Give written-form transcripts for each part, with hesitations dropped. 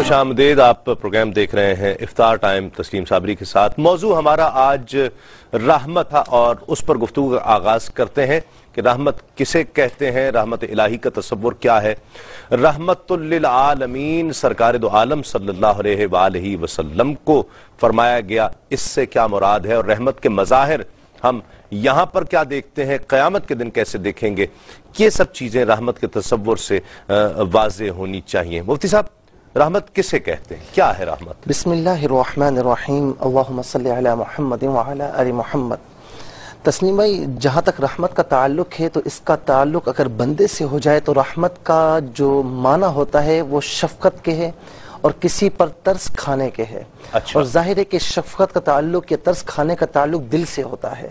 خوش آمدید. آپ پروگرام دیکھ رہے ہیں افطار ٹائم تسلیم صابری کے ساتھ. موضوع ہمارا آج رحمت ہے اور اس پر گفتگو کا آغاز کرتے ہیں کہ رحمت کسے کہتے ہیں, رحمت الہی کا تصور کیا ہے, رحمت للعالمین سرکار دو عالم صلی اللہ علیہ وآلہ وسلم کو فرمایا گیا, اس سے کیا مراد ہے, اور رحمت کے مظاہر ہم یہاں پر کیا دیکھتے ہیں, قیامت کے دن کیسے دیکھیں گے. یہ سب چیزیں رحمت کے تصور سے واضح ہونی چاہیے. مفتی صاحب, رحمت کسے کہتے ہیں, کیا ہے رحمت؟ بسم اللہ الرحمن الرحیم. اللہم صلی علی محمد وعلی آل محمد. تسنیم بھائی, جہاں تک رحمت کا تعلق ہے تو اس کا تعلق اگر بندے سے ہو جائے تو رحمت کا جو معنی ہوتا ہے وہ شفقت کے ہے اور کسی پر ترس کھانے کے ہے. اور ظاہر ہے کہ شفقت کا تعلق یا ترس کھانے کا تعلق دل سے ہوتا ہے.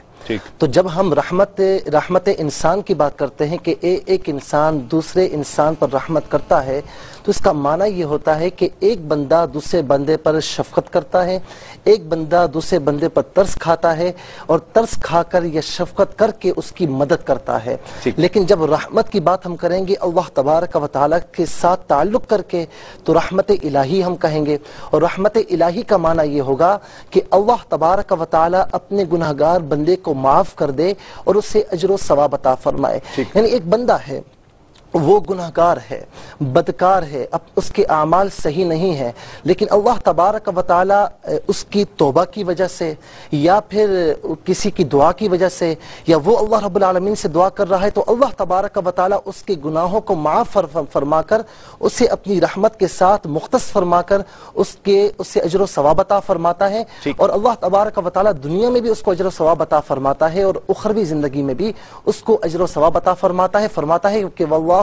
تو جب ہم رحمت انسان کی بات کرتے ہیں کہ ایک انسان دوسرے انسان پر رحمت کرتا ہے تو اس کا معنی یہ ہوتا ہے کہ ایک بندہ دوسرے بندے پر شفقت کرتا ہے, ایک بندہ دوسرے بندے پر ترس کھاتا ہے اور ترس کھا کر یا شفقت کر کے اس کی مدد کرتا ہے. لیکن جب رحمت کی بات ہم کریں گے اللہ تبارک و تعالیٰ کے ساتھ تعلق کر کے تو رحمت الہی ہم کہیں گے. اور رحمت الہی کا معنی یہ ہوگا کہ اللہ تبارک و تعالیٰ اپنے گناہگار بندے کو معاف کر دے اور اسے اجر و ثواب عطا فرمائے. یعنی ایک بندہ ہے, وہ گناہگار ہے, بدکار ہے, اب اس کے اعمال صحیح نہیں ہیں, لیکن اللہ تبارک و تعالی اس کی توبہ کی وجہ سے یا پھر کسی کی دعا کی وجہ سے یا وہ اللہ رب العالمین سے دعا کر رہا ہے تو اللہ تبارک و تعالی اس کے گناہوں کو معاف فرما کر اسے اپنی رحمت کے ساتھ مختص فرما کر اسے اجر و ثواب عطا فرماتا ہے. اور اللہ تبارک و تعالی دنیا میں بھی اس کو اجر و ثواب عطا فرماتا ہے اور اخروی زندگی میں بھی اس کو اجر و ثواب عطا فرماتا ہے کہ واللہ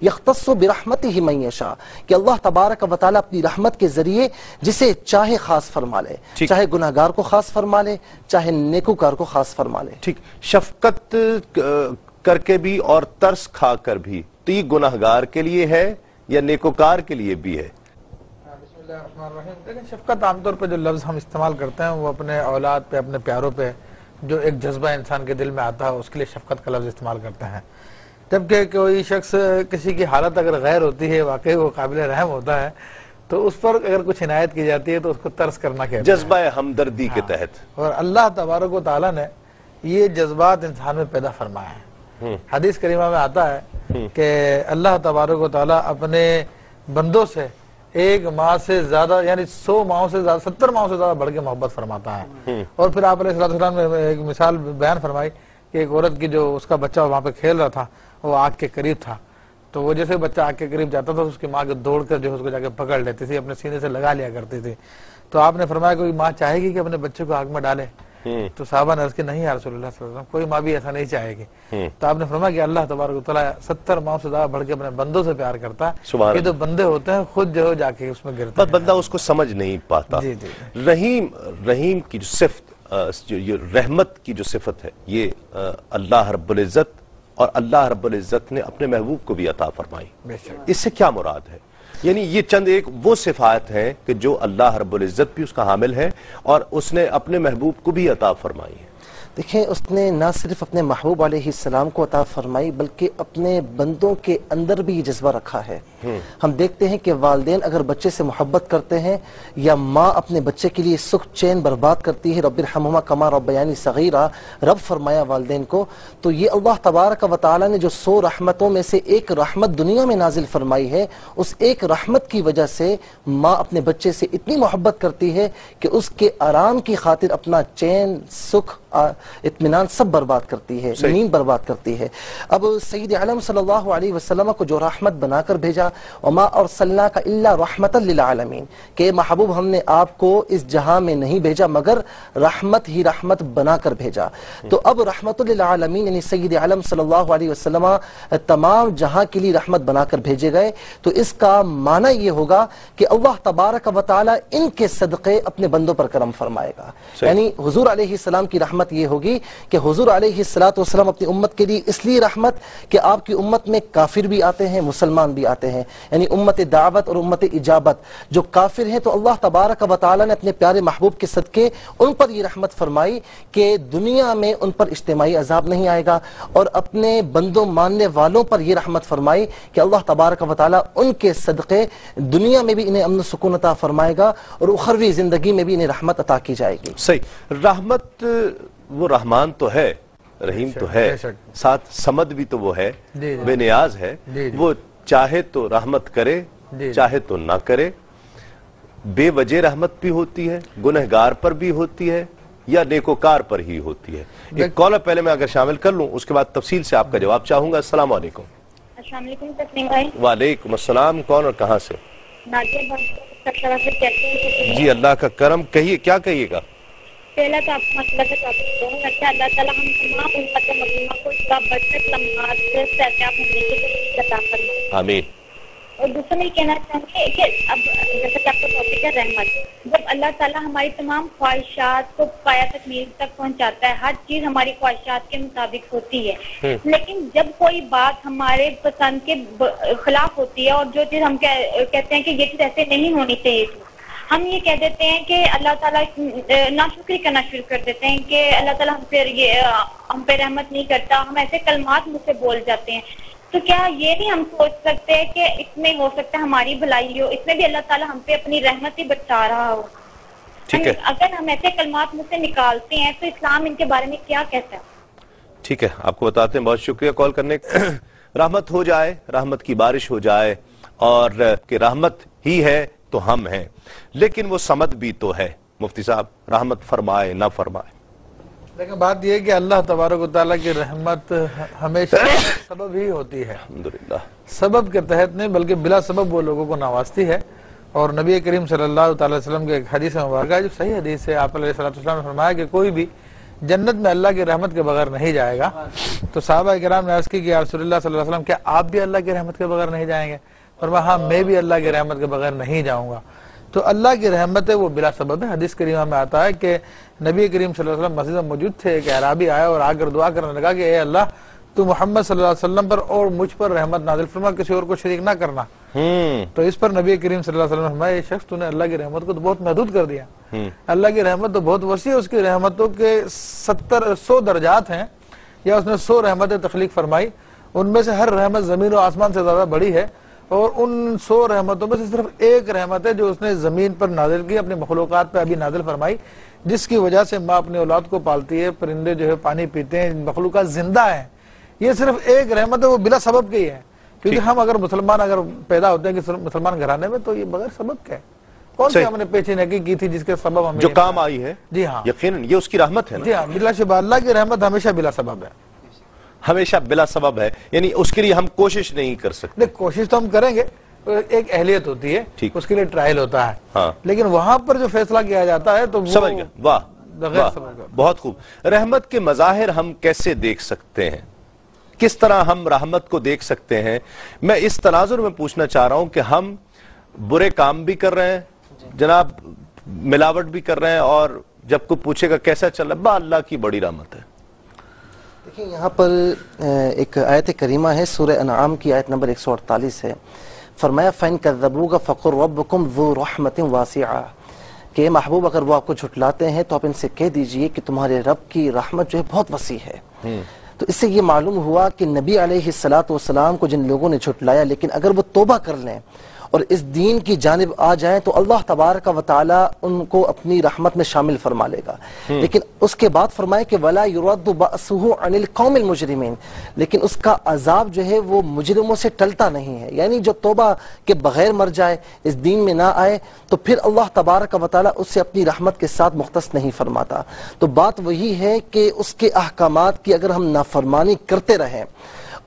یختص برحمتہ من یشاء, کہ اللہ تبارک و تعالی اپنی رحمت کے ذریعے جسے چاہے خاص فرما لے, چاہے گناہگار کو خاص فرما لے, چاہے نیکوکار کو خاص فرما لے. ٹھیک, شفقت کر کے بھی اور ترس کھا کر بھی, تو یہ گناہگار کے لیے ہے یا نیکوکار کے لیے بھی ہے؟ بسم اللہ الرحمن الرحیم. لیکن شفقت عام طور پہ جو لفظ ہم استعمال کرتے ہیں وہ اپنے اولاد پہ, اپنے پیاروں پہ جو ایک جذبہ انسان کے دل میں آتا ہے اس کے لیے شفقت کا لفظ استعمال کرتے ہیں. جبکہ کوئی شخص کسی کی حالت اگر غیر ہوتی ہے, واقعی وہ قابل رحم ہوتا ہے, تو اس پر اگر کچھ عنایت کی جاتی ہے تو اس کو ترس کرنا کہتے ہیں, جذبہ ہمدردی کے تحت. اور اللہ تبارک و تعالیٰ نے یہ جذبات انسان میں پیدا فرمایا ہے. حدیث کریمہ میں آتا ہے کہ اللہ تبارک و تعالیٰ اپنے بندوں سے ایک ماہ سے زیادہ یعنی 100 ماہوں سے زیادہ 70 ماہوں سے زیادہ بڑھ کے محبت فرماتا ہے. اور پھر آپ علیہ السلام نے ایک مثال بیان فرمائی کہ ایک عورت کی جو اس کا بچہ وہاں پہ کھیل رہا تھا وہ آگ کے قریب تھا, تو وہ جیسے بچہ آگ کے قریب جاتا تھا اس کی ماں کو دوڑ کر جو اس کو جا کے پکڑ لیتی تھی, اپنے سینے سے لگا لیا کرتی تھی. تو آپ نے فرمایا کوئی ماں چاہے گی کہ اپنے بچے کو آگ میں ڈالے؟ تو صحابہ نے عرض کی نہیں یا رسول اللہ صلی اللہ علیہ وسلم, کوئی ماں بھی ایسا نہیں چاہے گی. تو آپ نے فرمایا کہ اللہ تبارک و تعالیٰ 70 ماہ سے زیادہ بڑھ کے اپنے بندوں سے پیار کرتا ہے. یہ جو بندے ہوتے ہیں خود جو جا کے اس میں گرتے ہیں, بندہ اس کو سمجھ نہیں پاتا. رحیم کی جو صفت, رحمت کی جو صفت ہے, یہ اللہ رب العزت اور اللہ رب العزت نے اپنے محبوب کو بھی عطا فرمائی. اس سے کیا مراد ہے؟ یعنی یہ چند ایک وہ صفات ہیں کہ جو اللہ رب العزت بھی اس کا حامل ہے اور اس نے اپنے محبوب کو بھی عطا فرمائی ہے. دیکھیں, اس نے نہ صرف اپنے محبوب علیہ السلام کو عطا فرمائی بلکہ اپنے بندوں کے اندر بھی یہ جذبہ رکھا ہے. ہم دیکھتے ہیں کہ والدین اگر بچے سے محبت کرتے ہیں یا ماں اپنے بچے کے لیے سکھ چین برباد کرتی ہے, رب ارحمہما کما ربیانی صغیرہ رب فرمایا والدین کو, تو یہ اللہ تبارک و تعالی نے جو 100 رحمتوں میں سے ایک رحمت دنیا میں نازل فرمائی ہے, اس ایک رحمت کی وجہ سے ماں اپنے بچے سے اتنی محبت کرتی ہے کہ اس کے آرام کی خاطر اپنا چین, سکھ, اطمینان سب برباد کرتی ہے, نیند برباد کرتی ہے. اب سید عالم صلی اللہ علیہ وسلم کو جو رحمت بنا کر بھیجا, وما ارسلناک الا رحمتا للعالمین, کہ محبوب ہم نے آپ کو اس جہاں میں نہیں بھیجا مگر رحمت ہی رحمت بنا کر بھیجا. تو اب رحمت للعالمین یعنی سید عالم صلی اللہ علیہ وسلم تمام جہاں کے لیے رحمت بنا کر بھیجے گئے. تو اس کا معنی یہ ہوگا کہ اللہ تبارک و تعالی ان کے صدقے اپنے بندوں پر کرم فرمائے گا. یعنی حضور علیہ السلام کی رحمت یہ ہوگی کہ حضور علیہ الصلوۃ والسلام اپنی امت کے لیے اس لیے رحمت کہ آپ کی امت میں کافر بھی آتے ہیں مسلمان بھی آتے ہیں، یعنی امت دعوت اور امت اجابت. جو کافر ہیں تو اللہ تبارک و تعالی نے اپنے پیارے محبوب کے صدقے ان پر یہ رحمت فرمائی کہ دنیا میں ان پر اجتماعی عذاب نہیں آئے گا، اور اپنے بندوں ماننے والوں پر یہ رحمت فرمائی کہ اللہ تبارک و تعالی ان کے صدقے دنیا میں بھی انہیں امن و سکون عطا فرمائے گا اور اخروی زندگی میں بھی انہیں رحمت عطا کی جائے گی. صحیح. رحمت وہ رحمان تو ہے، رحیم تو ہے، ساتھ سمد بھی تو وہ ہے، بے نیاز ہے. وہ چاہے تو رحمت کرے چاہے تو نہ کرے. بے وجہ رحمت بھی ہوتی ہے، گنہگار پر بھی ہوتی ہے یا نیکوکار پر ہی ہوتی ہے. ایک کالر پہلے میں اگر شامل کر لوں، اس کے بعد تفصیل سے آپ کا جواب چاہوں گا. السلام علیکم. السلام علیکم تسنیم بھائی. وعلیکم السلام. کون اور کہاں سے؟ جی اللہ کا کرم. کہیے کیا کہیے گا؟ پہلا تو آپ مسئلہ کا اچھا اللہ تعالیٰ ہم تمام امت مسلمہ کو اس کا برکت لمحات سے سیراب ہونے کی توفیق عطا فرمائے. آمین. اور دوسرا میں کہنا چاہوں گی کہ اب جیسا کہ آپ کا ٹاپک ہے رحمت، جب اللہ تعالیٰ ہماری تمام خواہشات کو پایا تکمیل تک پہنچاتا ہے، ہر چیز ہماری خواہشات کے مطابق ہوتی ہے، لیکن جب کوئی بات ہمارے پسند کے خلاف ہوتی ہے اور جو چیز ہم کہتے ہیں کہ یہ چیز ایسے نہیں ہونی چاہیے تھی، ہم یہ کہہ دیتے ہیں کہ اللہ تعالیٰ ناشکری کرنا شروع کر دیتے ہیں کہ اللہ تعالیٰ ہم پہ رحمت نہیں کرتا، ہم ایسے کلمات مجھ سے بول جاتے ہیں. تو کیا یہ نہیں ہم سوچ سکتے کہ اس میں ہو سکتا ہے ہماری بھلائی ہو، اس میں بھی اللہ تعالیٰ ہم پہ اپنی رحمت ہی برسا رہا ہو؟ اگر ہم ایسے کلمات مجھ سے نکالتے ہیں تو اسلام ان کے بارے میں کیا کہتا ہے؟ ٹھیک ہے، آپ کو بتاتے ہیں. بہت شکریہ کال کرنے. رحمت ہو جائے، رحمت کی بارش ہو جائے، اور کہ رحمت ہی ہے تو ہم ہیں، لیکن وہ سمد بھی تو ہے. مفتی صاحب رحمت فرمائے نہ فرمائے. لیکن بات یہ ہے کہ اللہ تبارک و تعالیٰ کی رحمت ہمیشہ سبب ہی ہوتی ہے، الحمدللہ سبب کے تحت نہیں بلکہ بلا سبب وہ لوگوں کو نوازتی ہے. اور نبی کریم صلی اللہ تعالی وسلم کے ایک حدیث مبارکہ ہے جو صحیح حدیث ہے، آپ علیہ السلام نے فرمایا کہ کوئی بھی جنت میں اللہ کی رحمت کے بغیر نہیں جائے گا. تو صحابہ کرام نے عرض کی کہ یا رسول اللہ صلی اللہ علیہ وسلم کیا آپ بھی اللہ کی رحمت کے بغیر نہیں جائیں گے؟ فرمایا ہاں میں بھی اللہ کی رحمت کے بغیر نہیں جاؤں گا. تو اللہ کی رحمت ہے وہ بلا سبب ہے. حدیث کریمہ میں آتا ہے کہ نبی کریم صلی اللہ علیہ وسلم مسجد میں موجود تھے، ایک اعرابی آیا اور آ کر دعا کرنے لگا کہ اے اللہ تو محمد صلی اللہ علیہ وسلم پر اور مجھ پر رحمت نازل فرما، کسی اور کو شریک نہ کرنا. تو اس پر نبی کریم صلی اللہ علیہ وسلم نے فرمایا یہ شخص تو نے اللہ کی رحمت کو تو بہت محدود کر دیا. اللہ کی رحمت تو بہت وسیع ہے، اس کی رحمتوں کے 100 درجات ہیں، یا اس نے 100 رحمتیں تخلیق فرمائی، ان میں سے ہر رحمت زمین و آسمان سے زیادہ بڑی ہے. اور ان 100 رحمتوں میں سے صرف ایک رحمت ہے جو اس نے زمین پر نازل کی، اپنے مخلوقات پہ ابھی نازل فرمائی، جس کی وجہ سے ماں اپنی اولاد کو پالتی ہے، پرندے جو ہے پانی پیتے ہیں، مخلوقات زندہ ہیں. یہ صرف ایک رحمت ہے، وہ بلا سبب کی ہے. کیونکہ ہم اگر مسلمان پیدا ہوتے ہیں کہ مسلمان گھرانے میں، تو یہ بغیر سبب کا ہے. کون سی ہم نے پیچھے نکی کی تھی جس کے سبب ہمیں جو کام آئی ہے؟ جی ہاں یقیناً یہ اس کی رحمت ہے نا. جی ہاں بلا شبہ اللہ کی رحمت ہمیشہ بلا سبب ہے، ہمیشہ بلا سبب ہے. یعنی اس کے لیے ہم کوشش نہیں کر سکتے. کوشش تو ہم کریں گے، ایک اہلیت ہوتی ہے، اس کے لیے ٹرائل ہوتا ہے. ہاں لیکن وہاں پر جو فیصلہ کیا جاتا ہے تو سمجھ گئے. واہ بہت خوب. رحمت کے مظاہر ہم کیسے دیکھ سکتے ہیں؟ کس طرح ہم رحمت کو دیکھ سکتے ہیں؟ میں اس تناظر میں پوچھنا چاہ رہا ہوں کہ ہم برے کام بھی کر رہے ہیں جناب، ملاوٹ بھی کر رہے ہیں، اور جب کوئی پوچھے گا کیسا چل رہا، اللہ کی بڑی رحمت ہے. دیکھیں یہاں پر ایک آیت کریمہ ہے، سورہ انعام کی آیت نمبر 148 ہے. فرمایا فَإِن كَذَّبُوكَ فَقُلْ رَبُّكُمْ ذُو رَحْمَةٍ وَاسِعَةٍ، کہ محبوب اگر وہ آپ کو جھٹلاتے ہیں تو آپ ان سے کہہ دیجئے کہ تمہارے رب کی رحمت جو ہے بہت وسیع ہے. تو اس سے یہ معلوم ہوا کہ نبی علیہ السلام کو جن لوگوں نے جھٹلایا، لیکن اگر وہ توبہ کر لیں اور اس دین کی جانب آ جائیں تو اللہ تبارک و تعالی ان کو اپنی رحمت میں شامل فرما لے گا. لیکن اس کے بعد فرمائے کہ وَلَا يُرَدُّ بَأْسُهُ عَنِ الْقَوْمِ الْمُجْرِمِينَ، لیکن اس کا عذاب جو ہے وہ مجرموں سے ٹلتا نہیں ہے. یعنی جو توبہ کے بغیر مر جائے، اس دین میں نہ آئے، تو پھر اللہ تبارک و تعالی اس سے اپنی رحمت کے ساتھ مختص نہیں فرماتا. تو بات وہی ہے کہ اس کے احکامات کی اگر ہم نافرمانی کرتے رہیں،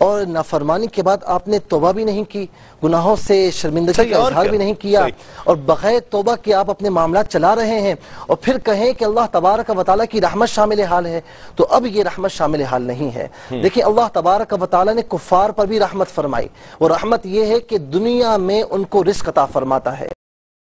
اور نافرمانی کے بعد آپ نے توبہ بھی نہیں کی، گناہوں سے شرمندگی کا اظہار بھی نہیں کیا، اور بغیر توبہ کے آپ اپنے معاملات چلا رہے ہیں، اور پھر کہیں کہ اللہ تبارک و تعالیٰ کی رحمت شامل حال ہے، تو اب یہ رحمت شامل حال نہیں ہے. دیکھیں اللہ تبارک و تعالیٰ نے کفار پر بھی رحمت فرمائی، وہ رحمت یہ ہے کہ دنیا میں ان کو رزق عطا فرماتا ہے.